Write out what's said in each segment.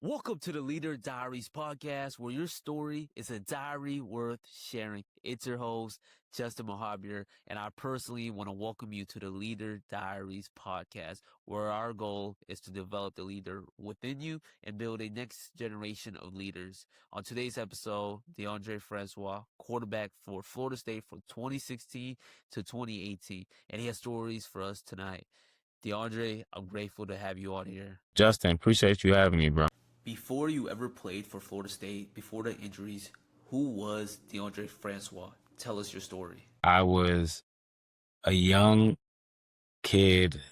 Welcome to the Leader Diaries podcast, where your story is a diary worth sharing. It's your host, Justin Mohabir, and I personally want to welcome you to the Leader Diaries podcast, where our goal is to develop the leader within you and build a next generation of leaders. On today's episode, Deondre Francois, quarterback for Florida State from 2016 to 2018, and he has stories for us tonight. Deondre, I'm grateful to have you on here. Justin, appreciate you having me, bro. Before you ever played for Florida State, before the injuries, who was Deondre Francois? Tell us your story. I was a young kid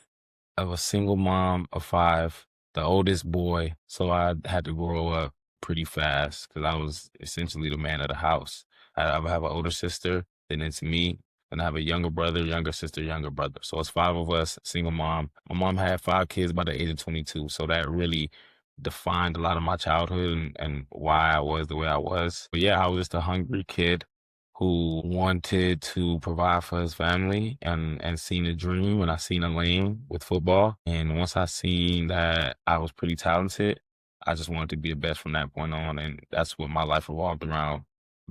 of a single mom of 5, the oldest boy, so I had to grow up pretty fast because I was essentially the man of the house. I have an older sister, then it's me, and I have a younger brother, younger sister, younger brother. So it's 5 of us, single mom. My mom had 5 kids by the age of 22, so that really defined a lot of my childhood and why I was the way I was. But yeah, I was just a hungry kid who wanted to provide for his family and seen a dream, and I seen a lane with football. And once I seen that I was pretty talented, I just wanted to be the best from that point on. And that's what my life revolved around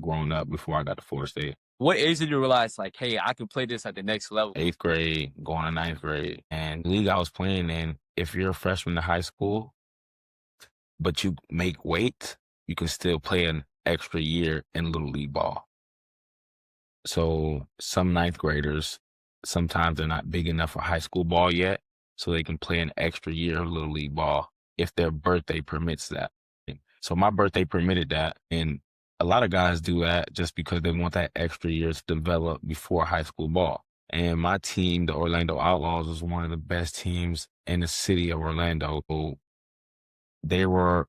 growing up before I got to Florida State. What age did you realize, like, hey, I can play this at the next level? 8th grade, going to 9th grade. And the league I was playing in, if you're a freshman in high school, but you make weight, you can still play an extra year in Little League ball. So some 9th graders, sometimes they're not big enough for high school ball yet, so they can play an extra year of Little League ball if their birthday permits that. So my birthday permitted that, and a lot of guys do that just because they want that extra year to develop before high school ball. And my team, the Orlando Outlaws, was one of the best teams in the city of Orlando. They were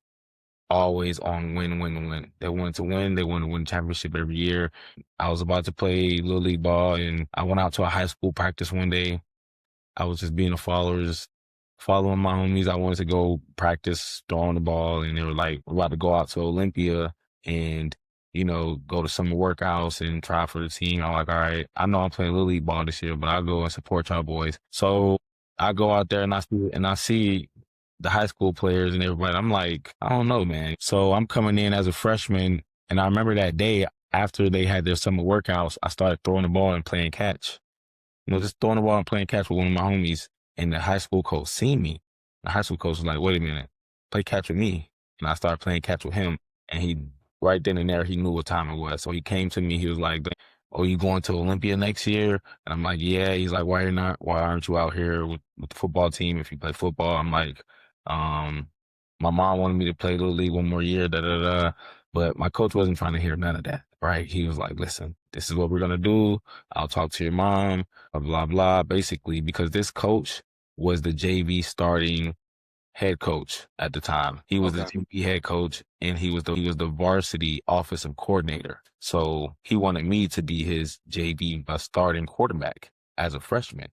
always on win, win, win. They wanted to win. They wanted to win championship every year. I was about to play Little League ball, and I went out to a high school practice one day. I was just being a follower, just following my homies. I wanted to go practice throwing the ball, and they were like, we're about to go out to Olympia and, go to summer workouts and try for the team. I'm like, all right, I know I'm playing Little League ball this year, but I'll go and support y'all boys. So I go out there and I see the high school players and everybody. I'm like, I don't know, man. So I'm coming in as a freshman, and I remember that day after they had their summer workouts, I started throwing the ball and playing catch. Just throwing the ball and playing catch with one of my homies, and the high school coach seen me. The high school coach was like, wait a minute, play catch with me. And I started playing catch with him, and he, right then and there, he knew what time it was. So he came to me, he was like, oh, you going to Olympia next year? And I'm like, yeah. He's like, why aren't you out here with the football team if you play football? I'm like, my mom wanted me to play Little League one more year, but my coach wasn't trying to hear none of that, right? He was like, listen, this is what we're going to do. I'll talk to your mom, blah, blah, blah, basically, because this coach was the JV starting head coach at the time. He was the JV head coach, and he was the varsity offensive coordinator. So he wanted me to be his JV starting quarterback as a freshman.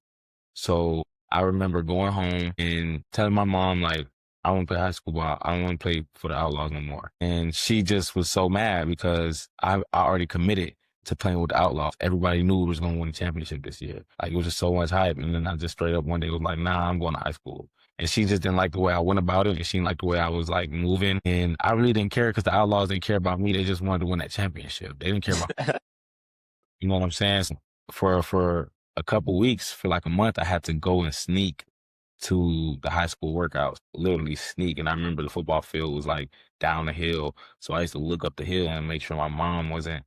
So I remember going home and telling my mom, like, I want to play high school ball. I don't want to play for the Outlaws no more. And she just was so mad because I already committed to playing with the Outlaws. Everybody knew we was going to win the championship this year. Like, it was just so much hype. And then I just straight up one day was like, nah, I'm going to high school. And she just didn't like the way I went about it. And she didn't like the way I was, like, moving. And I really didn't care because the Outlaws didn't care about me. They just wanted to win that championship. They didn't care about you know what I'm saying? So for a couple weeks, for like a month, I had to go and sneak to the high school workouts, literally sneak. And I remember the football field was like down the hill. So I used to look up the hill and make sure my mom wasn't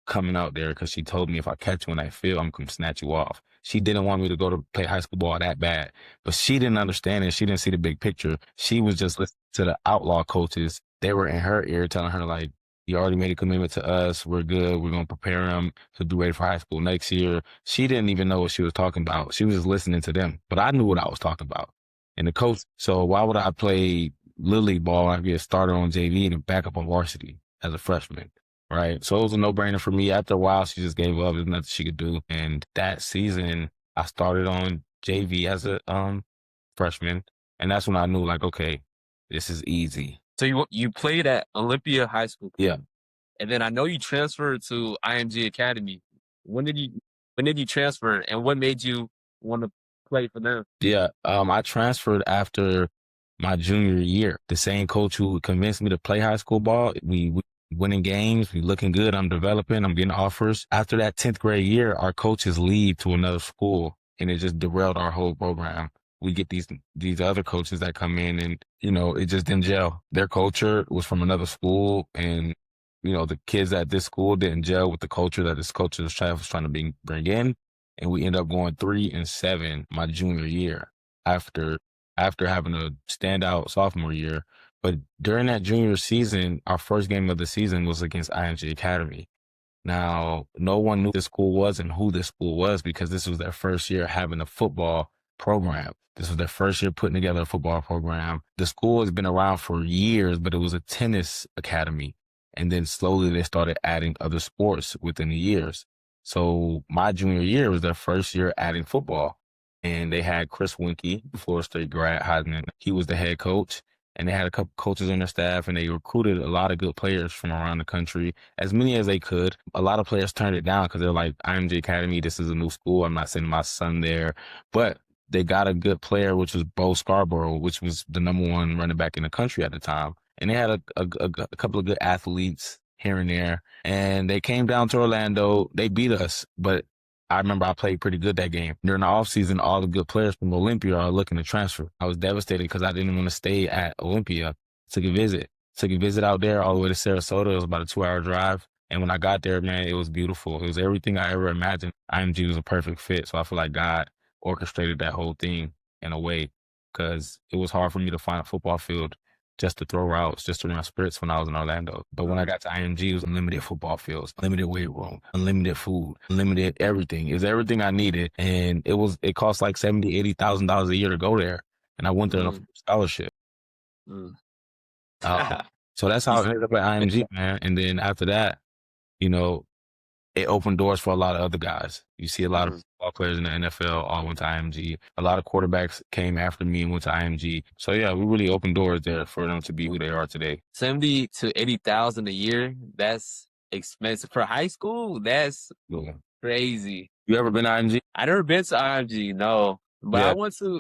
coming out there, because she told me if I catch you in that field, I'm going to snatch you off. She didn't want me to go to play high school ball that bad, but she didn't understand it. She didn't see the big picture. She was just listening to the outlaw coaches. They were in her ear telling her, like, you already made a commitment to us. We're good. We're going to prepare him to be ready for high school next year. She didn't even know what she was talking about. She was just listening to them, but I knew what I was talking about. And the coach, so why would I play Little League ball? I'd be a starter on JV and a backup on varsity as a freshman, right? So it was a no-brainer for me. After a while, she just gave up. There's nothing she could do. And that season, I started on JV as a freshman. And that's when I knew, like, okay, this is easy. So you played at Olympia High School. Yeah. And then I know you transferred to IMG Academy. When did you transfer, and what made you want to play for them? Yeah, I transferred after my junior year. The same coach who convinced me to play high school ball, we winning games, we looking good, I'm developing, I'm getting offers. After that 10th grade year, our coaches leave to another school, and it just derailed our whole program. We get these other coaches that come in, and it just didn't gel. Their culture was from another school, and the kids at this school didn't gel with the culture that this coach was trying to bring in, and we end up going 3-7 my junior year after having a standout sophomore year. But during that junior season, our first game of the season was against IMG Academy. Now, no one knew this school was and who this school was because this was their first year having a football program. This was their first year putting together a football program. The school has been around for years, but it was a tennis academy. And then slowly they started adding other sports within the years. So my junior year was their first year adding football. And they had Chris Winkie, Florida State grad, Heisman. He was the head coach. And they had a couple coaches on their staff, and they recruited a lot of good players from around the country, as many as they could. A lot of players turned it down because they're like, IMG Academy, this is a new school. I'm not sending my son there. But they got a good player, which was Bo Scarborough, which was the number one running back in the country at the time. And they had a couple of good athletes here and there. And they came down to Orlando. They beat us, but I remember I played pretty good that game. During the offseason, all the good players from Olympia are looking to transfer. I was devastated because I didn't want to stay at Olympia. Took a visit out there all the way to Sarasota. It was about a 2-hour drive. And when I got there, man, it was beautiful. It was everything I ever imagined. IMG was a perfect fit. So I feel like God orchestrated that whole thing in a way because it was hard for me to find a football field just to throw routes, just to run sprints when I was in Orlando. But when I got to IMG, it was unlimited football fields, unlimited weight room, unlimited food, unlimited everything. It was everything I needed. And it cost like $70,000, $80,000 a year to go there. And I went there on a scholarship. So that's how I ended up at IMG, man. And then after that, it opened doors for a lot of other guys. You see a lot of football players in the NFL all went to IMG. A lot of quarterbacks came after me and went to IMG. So yeah, we really opened doors there for them to be who they are today. 70 to 80,000 a year. That's expensive for high school. That's crazy. You ever been to IMG? I never been to IMG, no. But Yeah.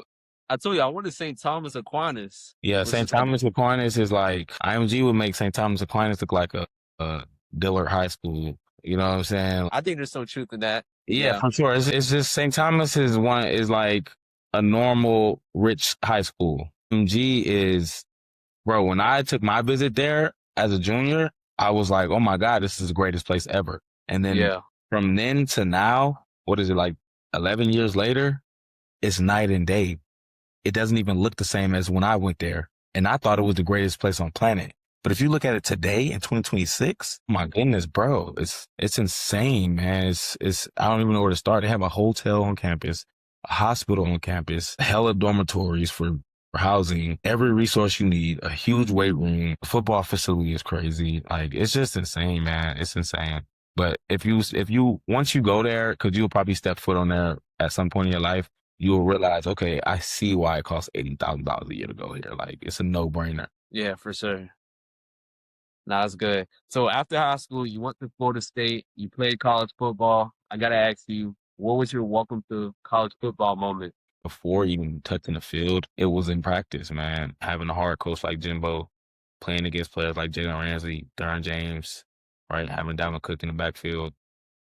I told you, I went to St. Thomas Aquinas. Yeah, St. Thomas Aquinas is like, IMG would make St. Thomas Aquinas look like a Dillard High School. You know what I'm saying? I think there's some truth in that. Yeah, for sure. It's just St. Thomas is like a normal rich high school. IMG is, bro, when I took my visit there as a junior, I was like, oh my God, this is the greatest place ever. And then from then to now, what is it, like 11 years later? It's night and day. It doesn't even look the same as when I went there. And I thought it was the greatest place on planet. But if you look at it today in 2026, my goodness, bro, it's insane, man. It's I don't even know where to start. They have a hotel on campus, a hospital on campus, hella dormitories for housing, every resource you need, a huge weight room, a football facility is crazy. Like, it's just insane, man. It's insane. But if you once you go there, because you'll probably step foot on there at some point in your life, you'll realize, okay, I see why it costs $80,000 a year to go here. Like, it's a no-brainer. Yeah, for sure. Nah, that's good. So after high school, you went to Florida State, you played college football. I got to ask you, what was your welcome to college football moment? Before even touching the field, it was in practice, man. Having a hard coach like Jimbo, playing against players like Jalen Ramsey, Derwin James, right? Having Dalvin Cook in the backfield.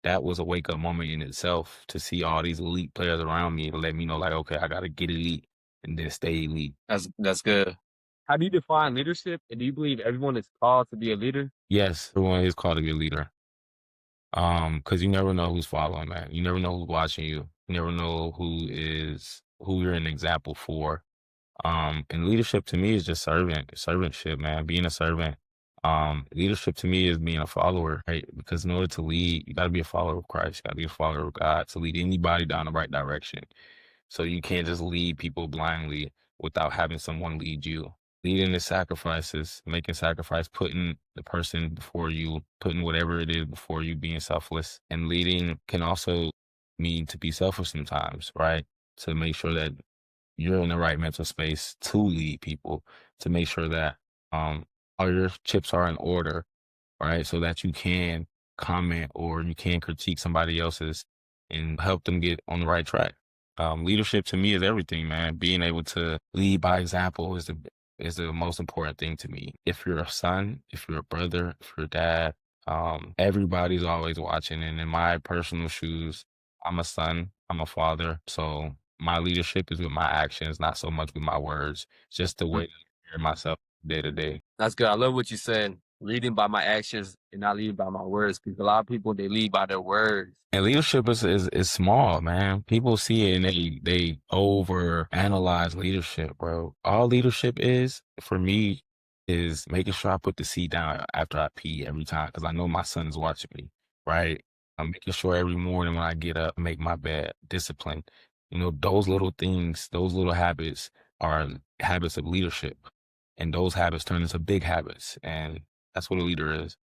That was a wake-up moment in itself to see all these elite players around me to let me know, like, okay, I got to get elite and then stay elite. That's good. How do you define leadership? And do you believe everyone is called to be a leader? Yes, everyone is called to be a leader. Because you never know who's following, man. You never know who's watching you. You never know who you're an example for. And leadership to me is just servantship, man. Being a servant. Leadership to me is being a follower, right? Because in order to lead, you got to be a follower of Christ. You got to be a follower of God to lead anybody down the right direction. So you can't just lead people blindly without having someone lead you. Leading is sacrifices, making sacrifice, putting the person before you, putting whatever it is before you, being selfless. And leading can also mean to be selfish sometimes, right? To make sure that you're in the right mental space to lead people, to make sure that all your chips are in order, right? So that you can comment or you can critique somebody else's and help them get on the right track. Leadership to me is everything, man. Being able to lead by example is is the most important thing to me. If you're a son, if you're a brother, if you're a dad, everybody's always watching. And in my personal shoes, I'm a son, I'm a father. So my leadership is with my actions, not so much with my words. It's just the way I carry myself day to day. That's good. I love what you said. Leading by my actions and not leading by my words. Because a lot of people, they lead by their words. And leadership is small, man. People see it and they over analyze leadership, bro. All leadership is for me is making sure I put the seat down after I pee every time because I know my son's watching me, right? I'm making sure every morning when I get up, make my bed, discipline. You know, those little things, those little habits are habits of leadership. And those habits turn into big habits. And that's what a leader is.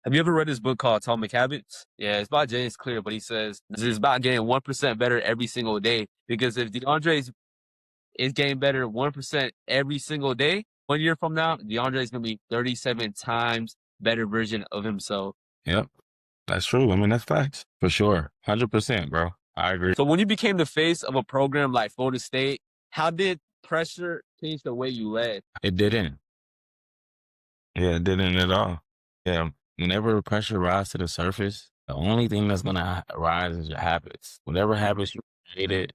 Have you ever read this book called Atomic Habits? Yeah, it's by James Clear, but he says it's about getting 1% better every single day. Because if DeAndre is getting better 1% every single day, 1 year from now, DeAndre is going to be 37 times better version of himself. Yep. That's true. I mean, that's facts for sure. 100%, bro. I agree. So when you became the face of a program like Florida State, how did pressure change the way you led? It didn't. Yeah, it didn't at all. Yeah. Whenever pressure rises to the surface, the only thing that's going to rise is your habits. Whatever habits you created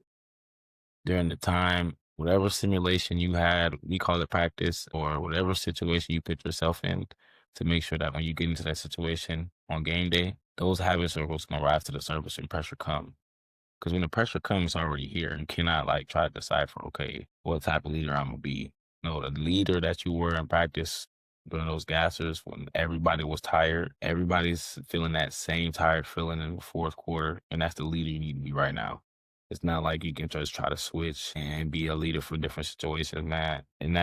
during the time, whatever simulation you had, we call it practice, or whatever situation you put yourself in to make sure that when you get into that situation on game day, those habits are what's going to rise to the surface when pressure comes. Because when the pressure comes, it's already here. You cannot like try to decipher, okay, what type of leader I'm going to be. No, the leader that you were in practice during those gassers when everybody was tired, everybody's feeling that same tired feeling in the fourth quarter. And that's the leader you need to be right now. It's not like you can just try to switch and be a leader for different situations, man. And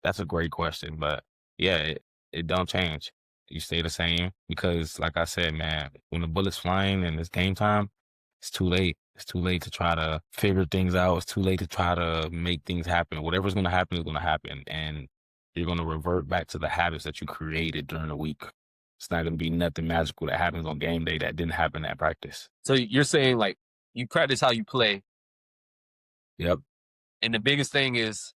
that's a great question. But yeah, it don't change. You stay the same because, like I said, man, when the bullet's flying and it's game time, it's too late. It's too late to try to figure things out. It's too late to try to make things happen. Whatever's going to happen is going to happen. And you're going to revert back to the habits that you created during the week. It's not going to be nothing magical that happens on game day that didn't happen at practice. So you're saying like you practice how you play. Yep. And the biggest thing is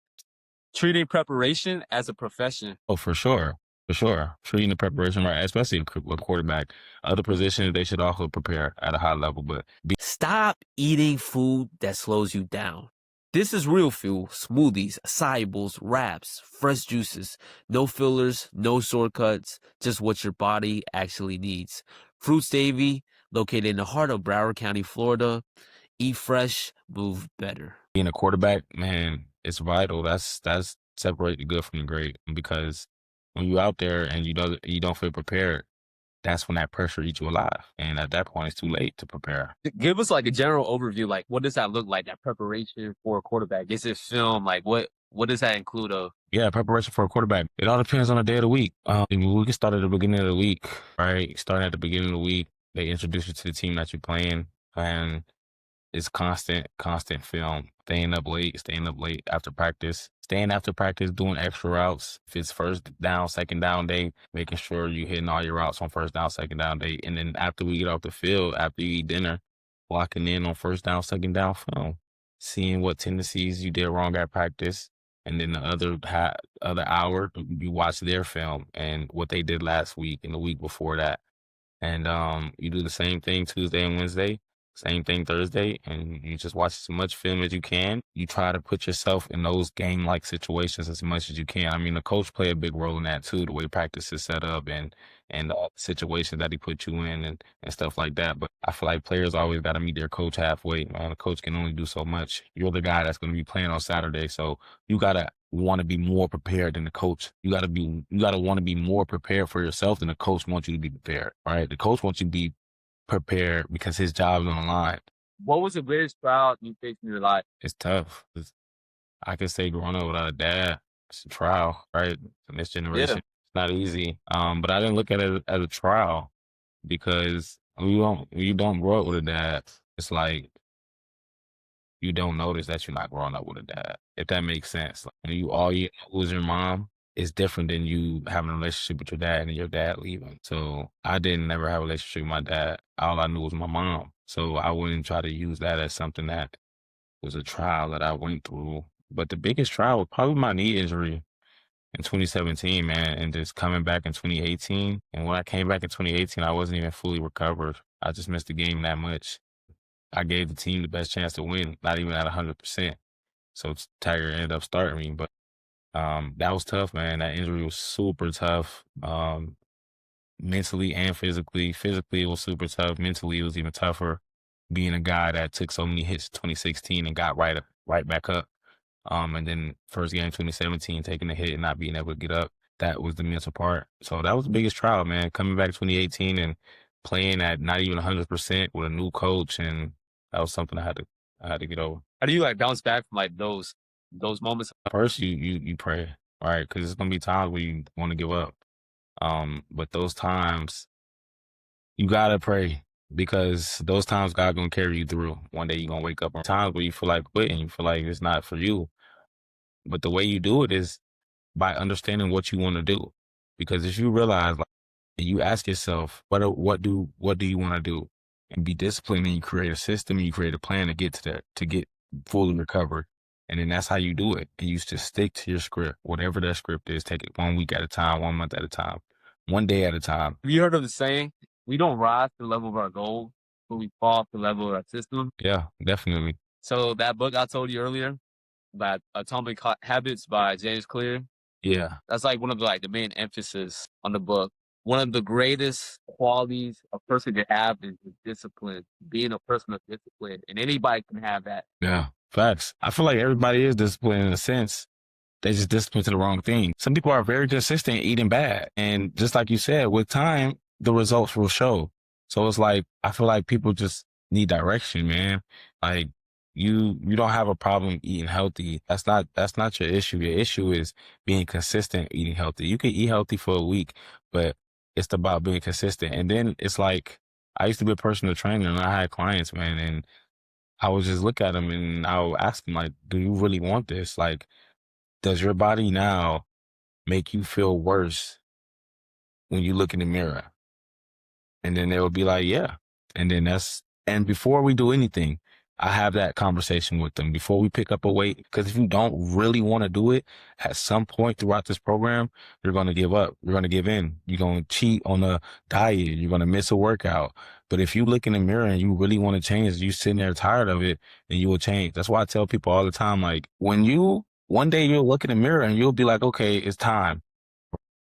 treating preparation as a profession. Oh, for sure. For sure. Treating the preparation right, especially with quarterback. Other positions, they should also prepare at a high level. But Stop eating food that slows you down. This is Real Fuel, smoothies, acai wraps, fresh juices, no fillers, no shortcuts, just what your body actually needs. Fruits Davy, located in the heart of Broward County, Florida. Eat fresh, move better. being a quarterback, man, it's vital. That's separate the good from the great because when you're out there and you don't feel prepared, that's when that pressure eats you alive. And at that point, it's too late to prepare. Give us like a general overview. Like, what does that look like? That preparation for a quarterback? Is it film? Like, what does that include? Yeah, preparation for a quarterback. It all depends on the day of the week. We can start at the beginning of the week, right? Starting at the beginning of the week, they introduce you to the team that you're playing, and it's constant film. Staying up late after practice, staying after practice, doing extra routes. If it's first down, second down day, making sure you're hitting all your routes on first down, second down day. And then after we get off the field, after you eat dinner, walking in on first down, second down film, seeing what tendencies you did wrong at practice. And then the other hour, you watch their film and what they did last week and the week before that. And you do the same thing Tuesday and Wednesday, same thing Thursday, and you just watch as much film as you can. You try to put yourself in those game-like situations as much as you can. I mean, the coach play a big role in that too, the way practice is set up and the situations that he put you in and stuff like that. But I feel like players always got to meet their coach halfway. Man, the coach can only do so much. You're the guy that's going to be playing on Saturday, so you got to want to be more prepared than the coach. You got to want to be more prepared for yourself than the coach wants you to be prepared, right? The coach wants you to be prepared because his job is on the line. What was the greatest trial you faced in your life? It's tough. I could say growing up without a dad, it's a trial, right? In this generation, it's not easy. But I didn't look at it as a trial because when you don't grow up with a dad, it's like you don't notice that you're not growing up with a dad, if that makes sense. Like, when all you know is your mom, it's different than you having a relationship with your dad and your dad leaving. So I didn't never have a relationship with my dad. All I knew was my mom. So I wouldn't try to use that as something that was a trial that I went through. But the biggest trial was probably my knee injury. in 2017, man, and just coming back in 2018. And when I came back in 2018, I wasn't even fully recovered. I just missed the game that much. I gave the team the best chance to win, not even at 100%. So Tiger ended up starting me, but that was tough, man. That injury was super tough, mentally and physically. Physically, it was super tough. Mentally, it was even tougher. Being a guy that took so many hits in 2016 and got right back up. And then first game 2017, taking a hit and not being able to get up. That was the mental part. So that was the biggest trial, man. Coming back 2018 and playing at not even 100% with a new coach, and that was something I had to get over. How do you like bounce back from like those moments? First, you pray, right? Because it's gonna be times where you want to give up. But those times, you gotta pray, because those times God gonna carry you through. One day you're gonna wake up on times where you feel like quitting, you feel like it's not for you. But the way you do it is by understanding what you want to do. Because if you realize, like, and you ask yourself, what do you want to do, and be disciplined, and you create a system, and you create a plan to get to that, to get fully recovered. And then that's how you do it. And you just stick to your script, whatever that script is. Take it 1 week at a time, 1 month at a time, 1 day at a time. Have you heard of the saying, we don't rise to the level of our goal, but we fall to the level of our system? Yeah, definitely. So that book I told you earlier, by Atomic Habits by James Clear, Yeah. that's like one of the main emphasis on the book. One of the greatest qualities a person can have is discipline, being a person of discipline, and anybody can have that. Yeah, facts. I feel like everybody is disciplined in a sense. They just disciplined to the wrong thing. Some people are very consistent eating bad. And just like you said, with time, the results will show. So it's like, I feel like people just need direction, man. Like, you don't have a problem eating healthy. That's not your issue. Your issue is being consistent eating healthy. You can eat healthy for a week, but it's about being consistent. And then it's like, I used to be a personal trainer, and I had clients, man, and I would just look at them and I would ask them, like, do you really want this? Like, does your body now make you feel worse when you look in the mirror? And then they would be like, yeah. And then and before we do anything, I have that conversation with them before we pick up a weight. Because if you don't really want to do it, at some point throughout this program, you're going to give up. You're going to give in. You're going to cheat on a diet. You're going to miss a workout. But if you look in the mirror and you really want to change, you sitting there tired of it, then you will change. That's why I tell people all the time, like, one day you'll look in the mirror and you'll be like, okay, it's time.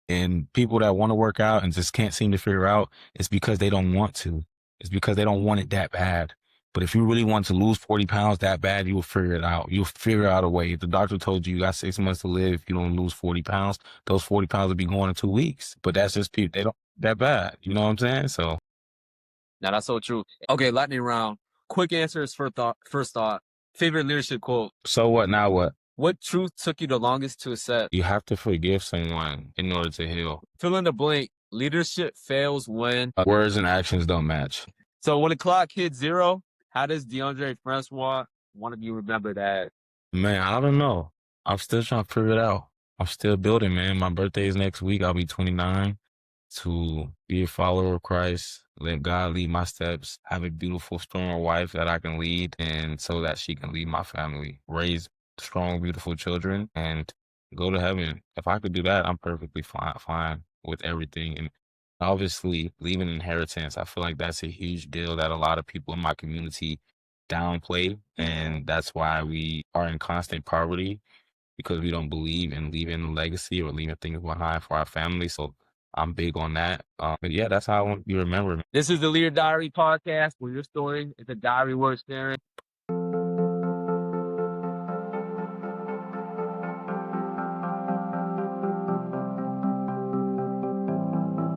And people that want to work out and just can't seem to figure out, it's because they don't want to. It's because they don't want it that bad. But if you really want to lose 40 pounds that bad, you will figure it out. You'll figure out a way. If the doctor told you got 6 months to live, if you don't lose 40 pounds, those 40 pounds will be gone in 2 weeks. But that's just people. They don't that bad. You know what I'm saying? So. Now that's so true. Okay, lightning round. Quick answers for first thought. Favorite leadership quote. So what? Now what? What truth took you the longest to accept? You have to forgive someone in order to heal. Fill in the blank. Leadership fails when words and actions don't match. So when the clock hits 0, how does Deondre Francois want to be remembered as? Man, I don't know. I'm still trying to figure it out. I'm still building, man. My birthday is next week. I'll be 29. To be a follower of Christ, let God lead my steps, have a beautiful, strong wife that I can lead, and so that she can lead my family, raise strong, beautiful children, and go to heaven. If I could do that, I'm perfectly fine with everything. And obviously, leaving an inheritance, I feel like that's a huge deal that a lot of people in my community downplay, and that's why we are in constant poverty, because we don't believe in leaving a legacy or leaving things behind for our family. So I'm big on that. But yeah, that's how I want to be remembered. This is the Leader Diary podcast, where your story is a diary worth sharing.